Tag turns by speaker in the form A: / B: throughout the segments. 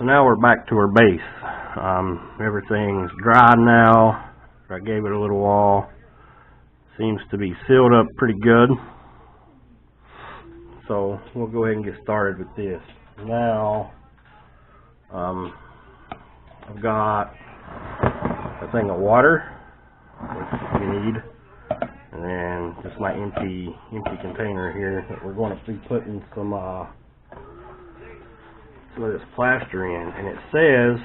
A: so now we're back to our base. Everything's dry now. I gave it a little while. Seems to be sealed up pretty good. So we'll go ahead and get started with this. Now, I've got a thing of water, which you need, and then just my empty container here that we're going to be putting some of this plaster in, and it says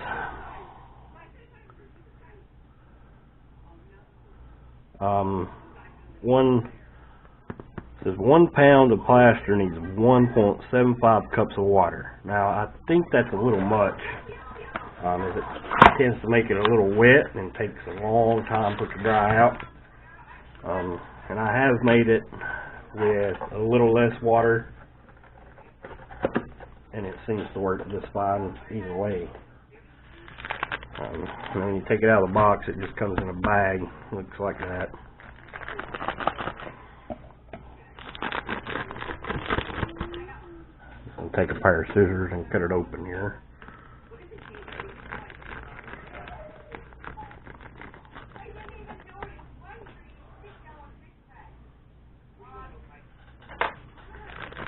A: says 1 pound of plaster needs 1.75 cups of water. Now I think that's a little much, as it tends to make it a little wet and takes a long time for it to dry out. And I have made it with a little less water, and it seems to work just fine either way. And when you take it out of the box, it just comes in a bag, looks like that. I'll take a pair of scissors and cut it open here.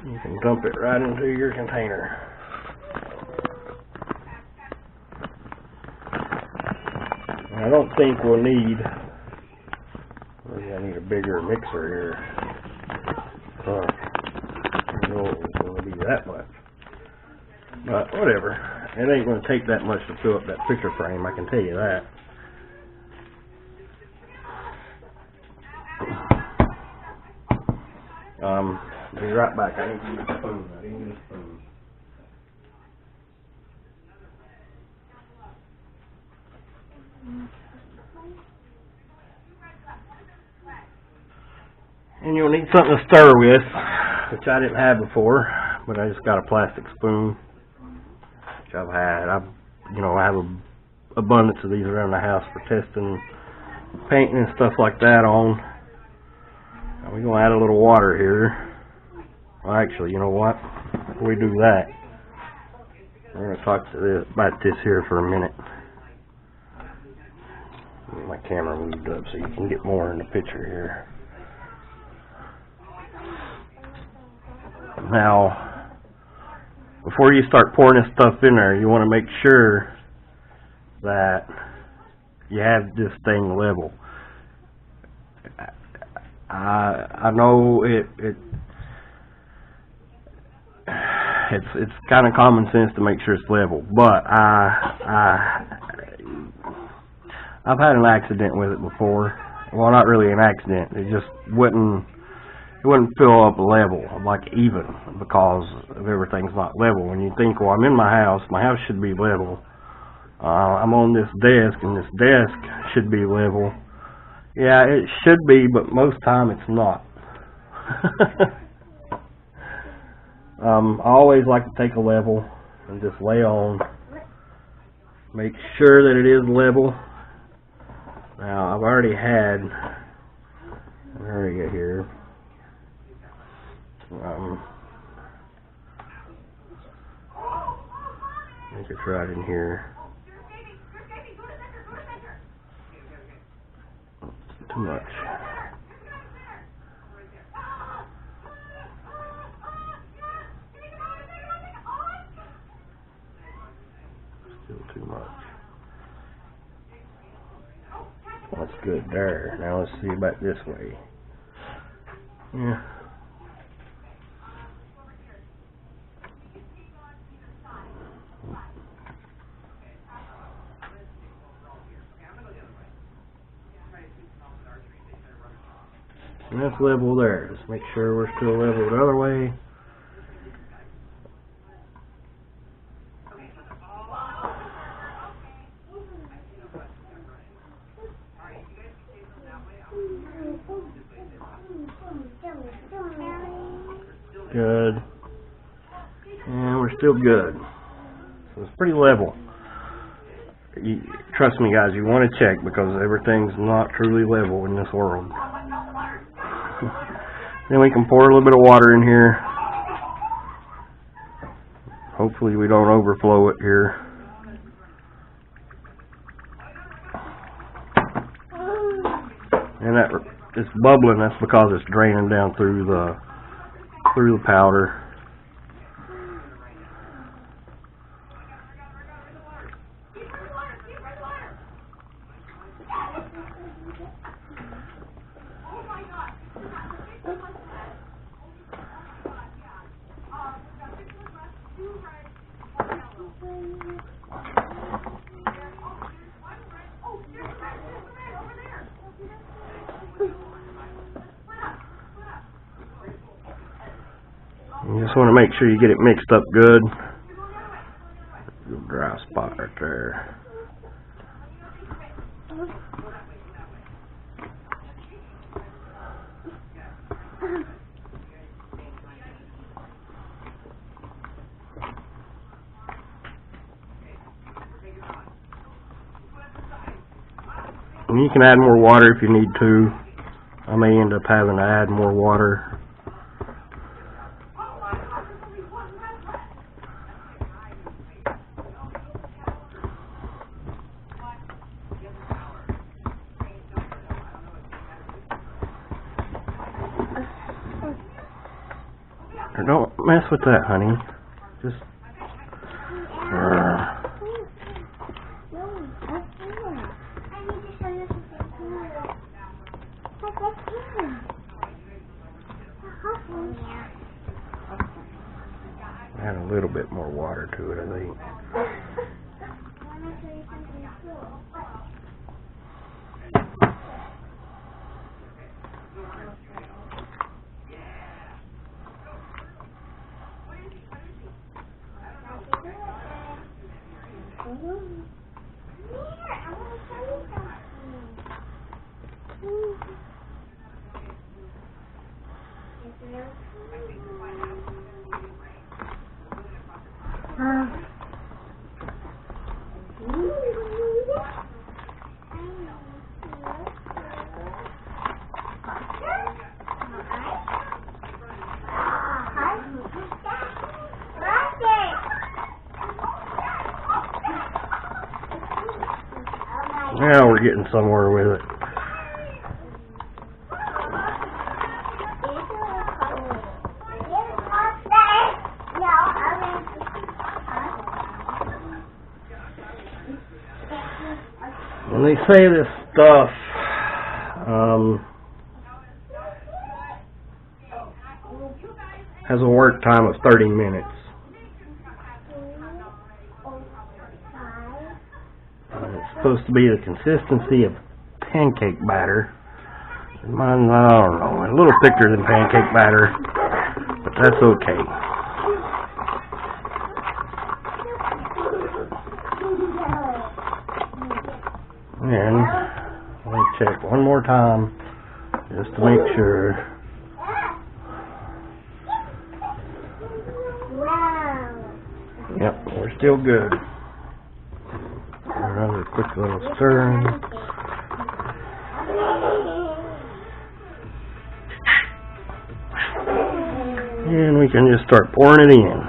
A: You can dump it right into your container. I don't think we'll need, maybe I need a bigger mixer here. I don't know if it's going to be that much. But whatever. It ain't going to take that much to fill up that picture frame, I can tell you that. I'll be right back. I need to use a spoon. I didn't use a spoon. And you'll need something to stir with, which I didn't have before, but I just got a plastic spoon, which I've had. I have an abundance of these around the house for testing painting and stuff like that on. Now we're going to add a little water here. Well, actually, you know what? Before we do that, we're going to talk about this here for a minute. Get my camera moved up so you can get more in the picture here. Now, before you start pouring this stuff in there, you want to make sure that you have this thing level. I know it's kind of common sense to make sure it's level, but I've had an accident with it before. Well, not really an accident. It just wouldn't fill up level, like even, because of everything's not level. When you think, well, I'm in my house should be level. I'm on this desk, and this desk should be level. Yeah, it should be, but most time it's not. I always like to take a level and just lay on, make sure that it is level. Now, I've already got here. I think it's right in here. Too much. Still too much. That's good there. Now let's see about this way. Yeah. And that's level there. Just make sure we're still level the other way. Good. And we're still good. So it's pretty level. Trust me, guys, you want to check, because everything's not truly level in this world. Then we can pour a little bit of water in here. Hopefully we don't overflow it here. And that it's bubbling. That's because it's draining down through the powder. You just want to make sure you get it mixed up good. Dry spot right there. And you can add more water if you need to. I may end up having to add more water. Don't mess with that, honey. Just add a little bit more water to it, I think. Now we're getting somewhere with it. When they say this stuff has a work time of 30 minutes. It's supposed to be the consistency of pancake batter. Mine, I don't know, a little thicker than pancake batter, but that's okay. And let me check one more time just to make sure. Yep, we're still good. Another quick little stir. And we can just start pouring it in.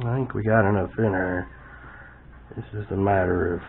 A: I think we got enough in there. It's just a matter of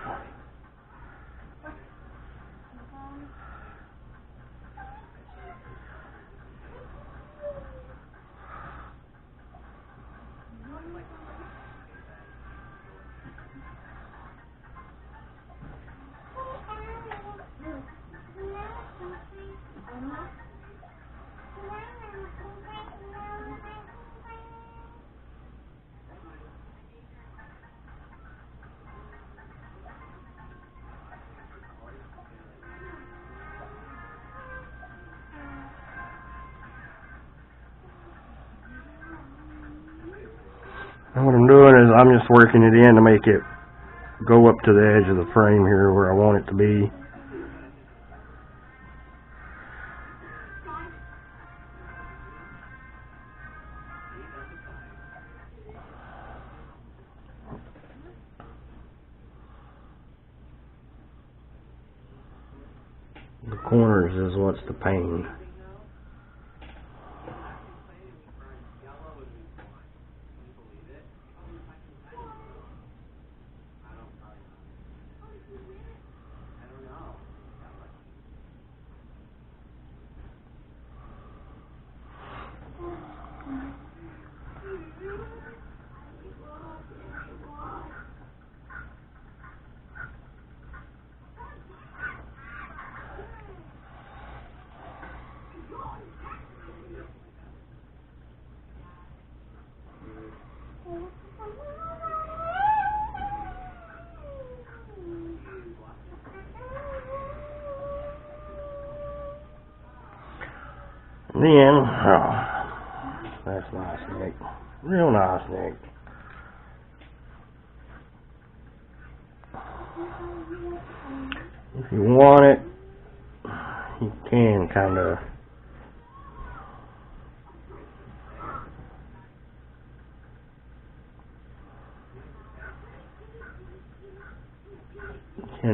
A: And what I'm doing is I'm just working it in to make it go up to the edge of the frame here where I want it to be. The corners is what's the pain. And then, oh, that's nice, Nick. Real nice, Nick. If you want it, you can kind of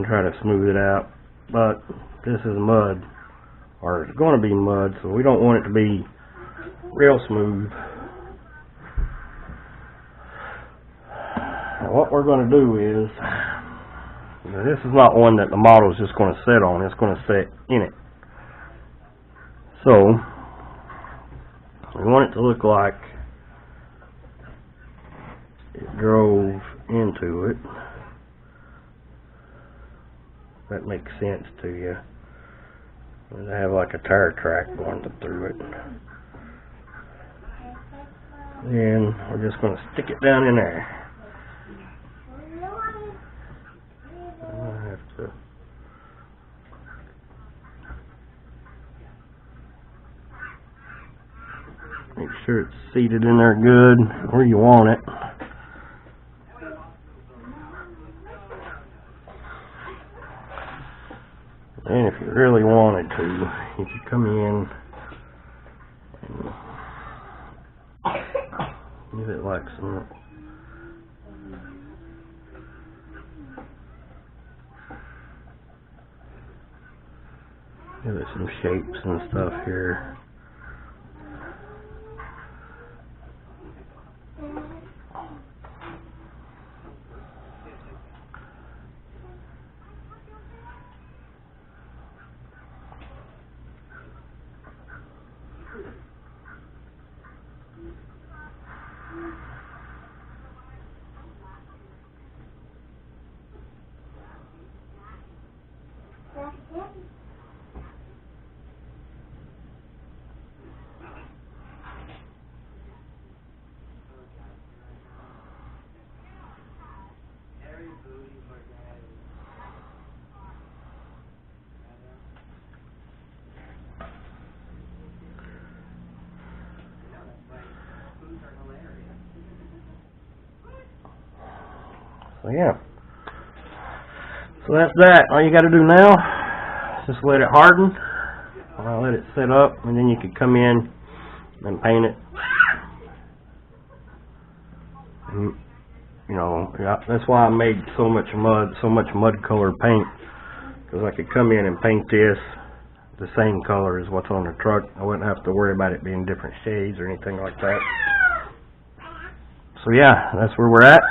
A: try to smooth it out, but this is mud, or it's going to be mud, so we don't want it to be real smooth. Now what we're going to do is, this is not one that the model is just going to sit on, it's going to sit in it. So, we want it to look like it drove into it. That makes sense to you. They have like a tire track going through it. And we're just going to stick it down in there. I have to make sure it's seated in there good where you want it. And if you really wanted to, you could come in and give it like some shapes and stuff here. So yeah, so that's that. All you got to do now is just let it harden, let it set up, and then you can come in and paint it. And, you know, that's why I made so much mud color paint, because I could come in and paint this the same color as what's on the truck. I wouldn't have to worry about it being different shades or anything like that. So yeah, that's where we're at.